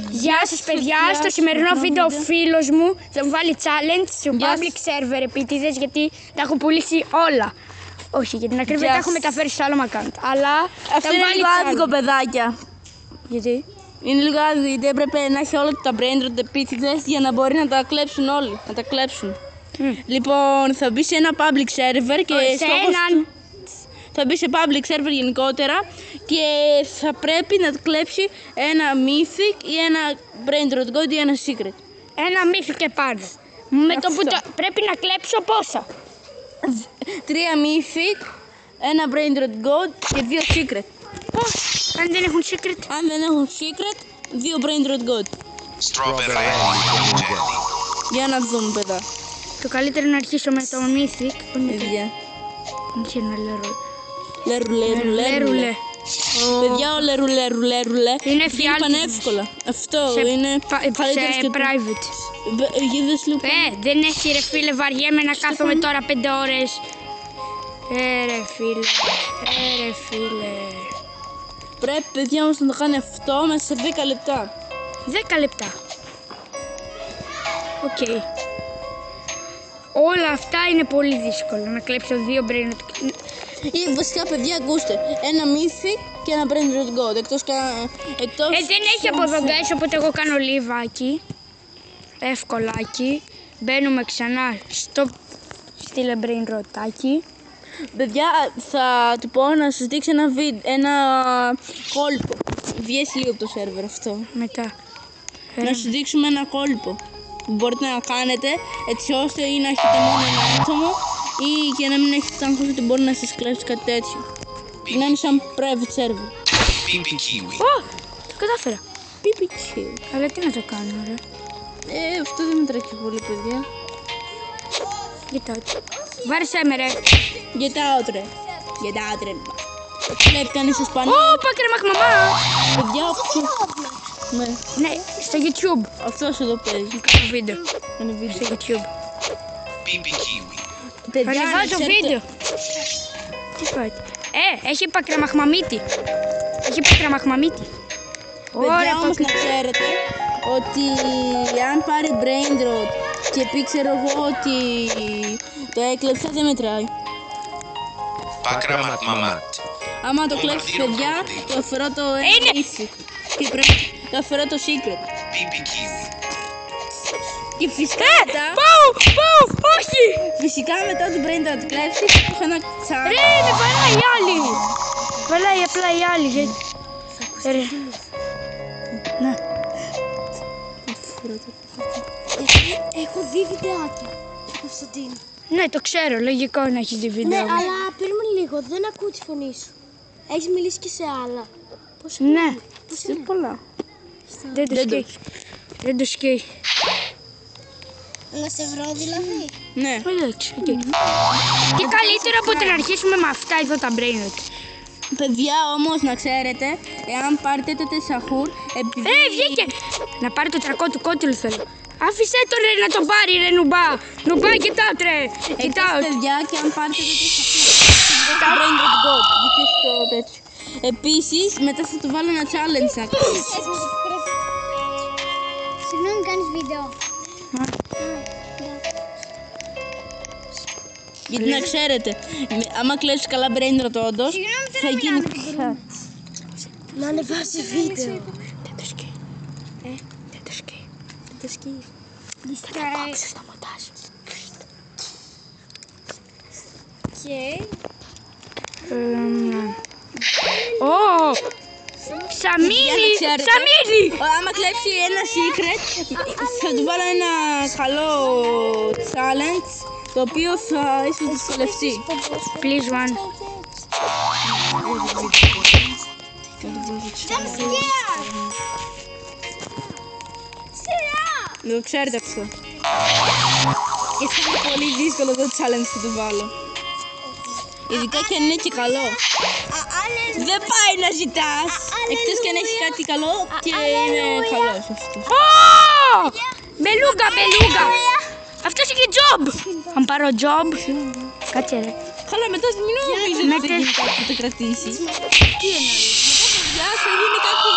Γεια σας παιδιά, στο σημερινό βίντεο ο φίλος μου θα μου βάλει challenge στο public server επίτηδες γιατί τα έχω πουλήσει όλα. Όχι, για την ακρίβεια τα έχω μεταφέρει στο άλλο account. Αλλά αυτό είναι λίγο άδικο, παιδάκια. Γιατί? Είναι λίγο άδικο γιατί έπρεπε να έχει όλα τα brain επίτηδες για να μπορεί να τα κλέψουν όλοι. Να τα κλέψουν. Λοιπόν, θα μπει σε ένα public server και θα μπει σε public server γενικότερα και θα πρέπει να κλέψει ένα mythic ή ένα brain rot gold ή ένα secret. Ένα mythic και πάνω. Με το που πρέπει να κλέψω πόσα? 3 mythic, ένα brain rot gold και 2 secret. Πώς? Αν δεν έχουν secret? Αν δεν έχουν secret, 2 brain rot gold. Για να δούμε, παιδά. Το καλύτερο είναι να αρχίσω με το mythic. Παιδιά. Λερουλέ. Παιδιά, ο λερουλέ είναι πανεύκολα. Αυτό είναι καλύτερο και private. Δεν έχει ρε φίλε, βαριέμαι να κάθομαι τώρα 5 ώρες. Ρε φίλε. Πρέπει παιδιά όμως να το κάνει αυτό μέσα σε 10 λεπτά. 10 λεπτά. Οκ. Όλα αυτά είναι πολύ δύσκολο. Να κλέψω 2 brain. Ή βασικά παιδιά, ακούστε, ένα mythic και ένα brain rot gold. Εκτός δεν έχει από εδώ guys, οπότε εγώ κάνω λιβάκι. Εύκολάκι. Μπαίνουμε ξανά στο στείλε brain rotάκι. Παιδιά, θα του πω να σας δείξω ένα κόλπο. Βγες λίγο από το σερβερ αυτό. Μετά. Να σας δείξουμε ένα κόλπο που μπορείτε να κάνετε έτσι ώστε ή να έχετε μόνο ένα άτομο ή και να μην έχετε άγχος ότι μπορεί να σας κλέψει κάτι τέτοιο. Να είναι σαν private server. Το κατάφερα. PPQ. Αλλά τι να το κάνω ρε? Αυτό δεν με τρέχει πολύ παιδιά. Get out. Βάρεσε με ρε. Get out ρε. Βλέπει κανείς Ισπανία. Πάκρεμαχ μαμά. Παιδιά, ναι, στο YouTube. Αυτός εδώ παίζει. Κάνω βίντεο. Στο YouTube. Ανεβάζω βίντεο. Τι πάει? Έχει πακραμαχμαμίτη. Παιδιά, όμως να ξέρετε ότι αν πάρει brain rot και πει ξέρω εγώ ότι το έκλεψα, δεν μετράει. Άμα το κλέψεις παιδιά, το αφαιρώ το mythic και πρέπει το αφαιρώ το secret. Και φυσικά μετά... όχι! Φυσικά μετά το brain rot κλέψεις, έχω ένα τσάνι. Ρε, με βαράει η άλλη! Βαράει απλά η άλλη. Ρε. Να. Έχω δει βιντεάκια, Κωνσταντίνο. Ναι, το ξέρω, λογικό να έχεις δει βίντεο. Ναι, αλλά περίμενε λίγο, δεν ακούω τη φωνή σου. Έχεις μιλήσει και σε άλλα. Πώς είναι? Ναι. Πώς είναι? Πολλά. Δεν το σκέει. Να σε βρω δηλαδή. Ναι. Εντάξει, και καλύτερο από το να αρχίσουμε με αυτά εδώ τα brain rot. Παιδιά, όμως να ξέρετε, εάν πάρετε το τεσαχούρ, επειδή... Βγήκε! Να πάρει το τρακό του κότυλου θέλω. Άφησέ το ρε να το πάρει ρε νουμπά. Νουμπά, κοιτάω τρε. Κοιτάω. Παιδιά, και αν πάρετε το τεσαχούρ, το brain rot gold, γιατί στο τέτοιο. Επίσης, μετά θα του βάλω ένα challenge να κάνεις. Συγγνώμη, κάνεις βίντεο. Γιατί να ξέρετε, άμα κλέψεις καλά brain rot όντως, θα γίνει... Να ανεβάσει βίντεο. Δεν το σκέει. Δεν το σκέει. Θα τα κόψω στο μοντάζ. Και... Σαμίδι! Άμα κλέψει ένα secret, θα του βάλω ένα καλό challenge, το οποίο θα ίσως δυσκολευτεί. Please one. Δεν το ξέρετε αυτό. Και θα είναι πολύ δύσκολο το challenge που του βάλω. Ειδικά και αν είναι και καλό. Δεν πάει να ζητάς. Εκτός και αν έχει κάτι καλό και είναι καλός αυτός. Μπελούγκα. Αυτός είχε job. Αν πάρω job. Κάτσε ρε. Καλά, μετά μην νομίζω ότι θα γίνει κάτι που το κρατήσει. Τι εννοείς? Μετά παιδιά θα γίνει κάτι...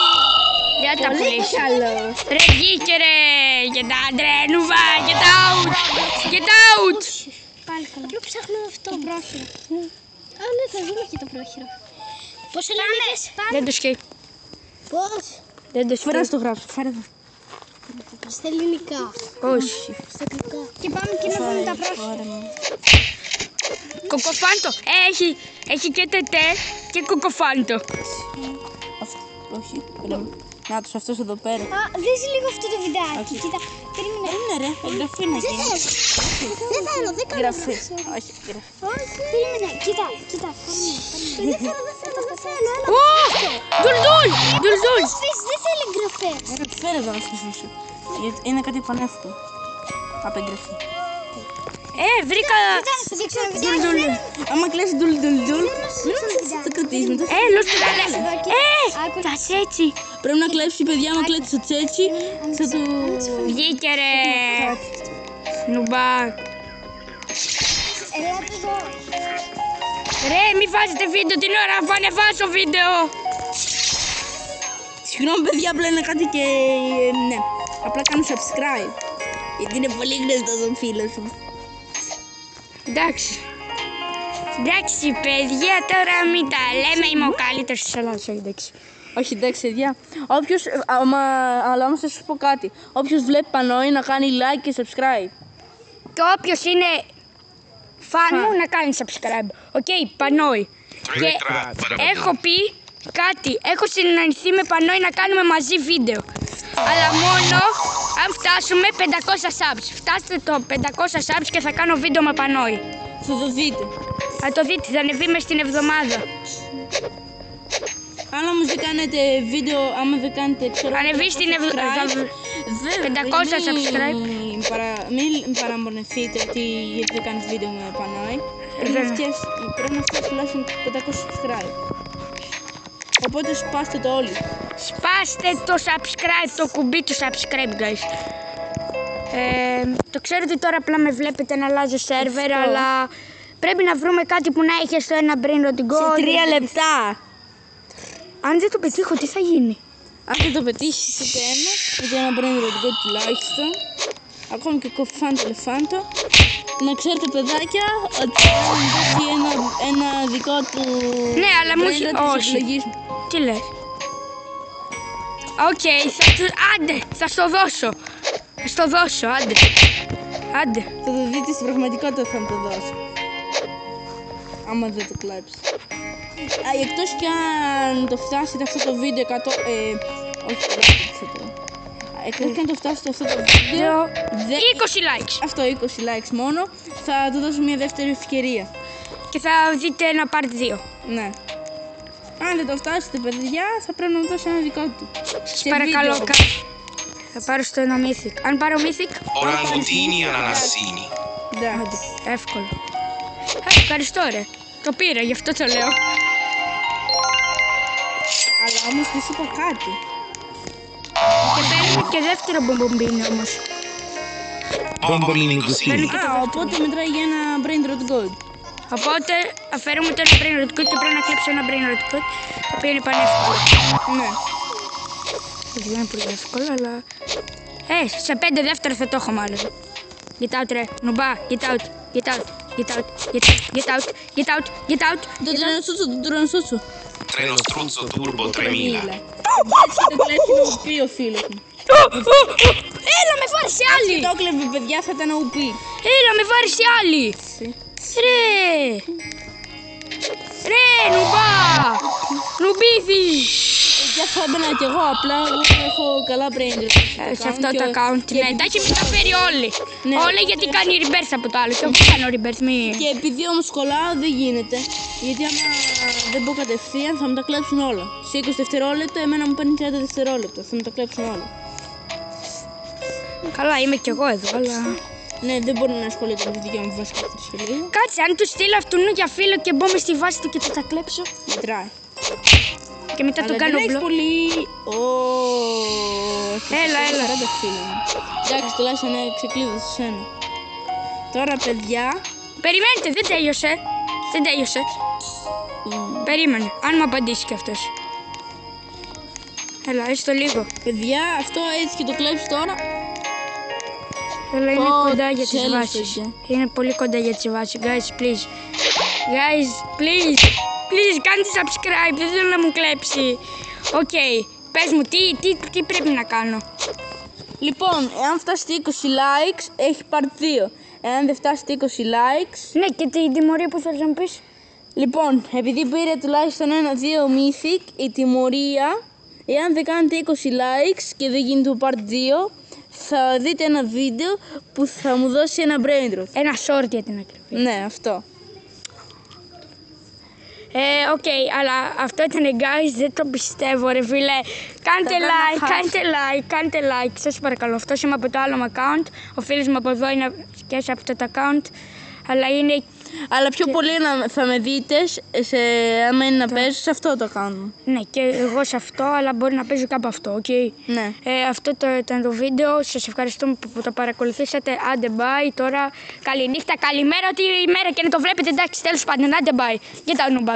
Για δεν τα πουλήσει. Καλό. Ρε βγήκε ρε, κοιτάτε ρε, νουβά, get out, get out. Πάλι καλά. Απλά ψάχνω αυτό. Το πρόχειρο. Α, ναι, θα δούμε και το πρόχειρο. Πώς έλεγες? Δεν το σκέφτομαι. Πώς? Δεν το Φέρε σκέφτομαι. το γράψω. Φέρε το. Στα ελληνικά. Όχι. Στα αγγλικά. Και πάμε και να δούμε τα πρόχειρα. Κοκοφάντο. Έχει και τετέ και κοκοφάντο. Όχι. Να τους αυτός εδώ πέρα. Α, δεις λίγο αυτό το βιντεάκι. Κοίτα, περίμενε. Είναι ρε, εγγραφή να γίνει. Δεν θέλω, δεν κάνω. Εγγραφή. Όχι, εγγραφή. Όχι. Περίμενε, κοίτα, κοίτα. Δεν θέλω, δεν θέλω. Ω, ντουλντουλ, ντουλντουλ. Δεν θέλω εγγραφές. Ρε, φέρε εδώ να σου ζήσω. Γιατί είναι κάτι πανεύκολο. Απ' εγγραφή. Βρήκα Θα δείξω ένα ντουλντουλ. Άμα κλαίσει ντουλ, θα κρατήσεις μετά. Λούστο τα τσέτσι. Πρέπει να κλέψει, παιδιά, άμα κλέψει το τσέτσι, θα του... Βγήκε ρε. Νουμπάκ. Ελάτε εδώ. Ρε, μη βάζετε βίντεο την ώρα που ανεβάσω βίντεο. Συγγνώμη, παιδιά, απλά είναι κάτι και... ναι, απλά κάνω subscribe. Γιατί είναι πολύ γνωστός ο φίλος μου. Εντάξει. Εντάξει, παιδιά, τώρα μην τα λέμε. Είμαι ο καλύτερος της Ελλάδας. Εντάξει. Όχι, εντάξει, παιδιά. Όποιος, αλλά όμως θα σας πω κάτι. Όποιος βλέπει Πανόη να κάνει like και subscribe. Και όποιος είναι φαν μου να κάνει subscribe. Οκ, Πανόη. Και έχω πει κάτι. Έχω συναντηθεί με Πανόη να κάνουμε μαζί βίντεο. Αλλά μόνο αν φτάσουμε 500 subs. Φτάστε το 500 subs και θα κάνω βίντεο με Πανόη. Θα το δείτε. Θα το δείτε, θα ανεβεί μες στην εβδομάδα. Αν όμως δεν κάνετε βίντεο, άμα δεν κάνετε, ξέρω... Ανεβεί στην εβδομάδα. 500 subscribe. Μην παραμονεθείτε ότι γιατί δεν κάνεις βίντεο με Πανόη. Πρέπει να φτιάξει τουλάχιστον 500 subscribe. Οπότε σπάστε το όλοι. Σπάστε το subscribe, το κουμπί του subscribe, guys. Το ξέρω ότι τώρα απλά με βλέπετε να αλλάζω σερβερ, αλλά πρέπει να βρούμε κάτι που να έχει στο ένα brain rot go. Σε 3 λεπτά. Αν δεν το πετύχω, τι θα γίνει? Αν δεν το πετύχεις σε ένα, γιατί ένα brain rot go τουλάχιστον, ακόμη και κοφάντο ελεφάντο, να ξέρετε, παιδάκια, ότι θα δώσει ένα δικό του. Ναι, αλλά μου έχει. Όχι. Τι λες? Οκ, άντε, θα στο δώσω. Θα στο δώσω, άντε. Άντε. Θα το δείτε στην πραγματικότητα, θα το δώσω. Άμα δεν το κλέψει. Εκτός κι αν το φτάσετε αυτό το βίντεο 100... όχι, εκτός κι αν το φτάσετε αυτό το βίντεο... 20 likes. Αυτό, 20 likes μόνο. Θα του δώσω μια δεύτερη ευκαιρία. Και θα δείτε ένα part 2. Ναι. Αν δεν το φτάσετε, παιδιά, θα πρέπει να δώσω ένα δικό του. Σας παρακαλώ, θα πάρω στο ένα mythic. Αν πάρω mythic... Orangutini ananassini. Εντάξει. Εύκολο. Ευχαριστώ ρε. Το πήρα, γι' αυτό το λέω. Αλλά όμως δεν σου είπα κάτι. Και παίρνουμε και δεύτερο μπομπομπίνι όμως. Bombolini cosini. Οπότε μετράει για ένα brain rot gold. Οπότε αφαιρούμε το ένα brain rot code και πρέπει να κλέψω ένα brain rot code, το οποίο είναι πανεύκολο. Ναι. Δεν είναι πολύ εύκολο, αλλά... σε 5 δεύτερα θα το έχω μάλλον. Get out ρε, νουμπά, get out, get out, get out, get out, get out, get out. Το τρονοσούτσου. Treno struzzo turbo 3000. Έτσι το κλέψει να πει ο φίλος μου. Έλα με βάρει σε άλλη. Το κλέβει, παιδιά, θα ήταν OP. Έλα με βάρει σε άλλη. Ρε. Ρε νουμπά. Νουμπίθι. Για θα έμπαινα κι εγώ, απλά εγώ έχω καλά brain rot. Σε αυτό το account, ναι, τα έχει μεταφέρει όλοι. Ναι. Όλα γιατί κάνει reverse από το άλλο. Και εγώ κάνω reverse, μη. Και επειδή όμως κολλάω δεν γίνεται. Γιατί άμα δεν μπω κατευθείαν θα μου τα κλέψουν όλα. Σε 20 δευτερόλεπτα εμένα μου παίρνει 30 δευτερόλεπτα. Θα μου τα κλέψουν όλα. Καλά, είμαι κι εγώ εδώ, αλλά... Ναι, δεν μπορεί να ασχολείται με τη δικιά μου βάση χαρακτηριστική. Κάτσε, αν του στείλω αυτόν για φίλο και μπω μες στη βάση του και του τα κλέψω. Μετράει. Και μετά Αλλά τον κάνω δεν έχεις μπλοκ. πολύ... Έλα, έλα. Εντάξει, τουλάχιστον ξεκλείδωσε σένα. Τώρα, παιδιά... Περιμένετε, δεν τέλειωσε. Δεν τέλειωσε. Περίμενε, αν μου απαντήσει κι αυτός. Έλα, έστω λίγο. Παιδιά, αυτό έτσι και το κλέψει τώρα. Αλλά είναι Πω, κοντά για τις τέλος, βάσεις. παιδιά. Είναι πολύ κοντά για τις βάσεις. Guys, please. Guys, please. Please, κάντε subscribe. Δεν θέλω να μου κλέψει. Οκ. Πες μου, τι πρέπει να κάνω. Λοιπόν, εάν φτάσει 20 likes, έχει part 2. Εάν δεν φτάσει 20 likes... Ναι, και την τιμωρία που θέλεις να μου πεις. Λοιπόν, επειδή πήρε τουλάχιστον 1-2 mythic, η τιμωρία, εάν δεν κάνετε 20 likes και δεν γίνει το part 2, θα δείτε ένα βίντεο που θα μου δώσει ένα brain rot. Ένα short για την ακριβή. Ναι, αυτό. Οκ, αλλά αυτό ήταν guys, δεν το πιστεύω ρε φίλε. Κάντε like, σας παρακαλώ. Αυτός είμαι από το άλλο μου account. Ο φίλος μου από εδώ είναι και σε αυτό το account. Αλλά είναι... Αλλά πιο πολύ θα με δείτε, άμα είναι να παίζω, σε αυτό το κάνω. Ναι, και εγώ σε αυτό, αλλά μπορεί να παίζω κάπου αυτό, οκ. Ναι. Αυτό ήταν το βίντεο. Σας ευχαριστούμε που το παρακολουθήσατε. Άντε bye. Τώρα καληνύχτα, καλημέρα, ό,τι ημέρα και να το βλέπετε. Εντάξει, τέλος πάντων, άντε bye. Για τα νουμπάδες.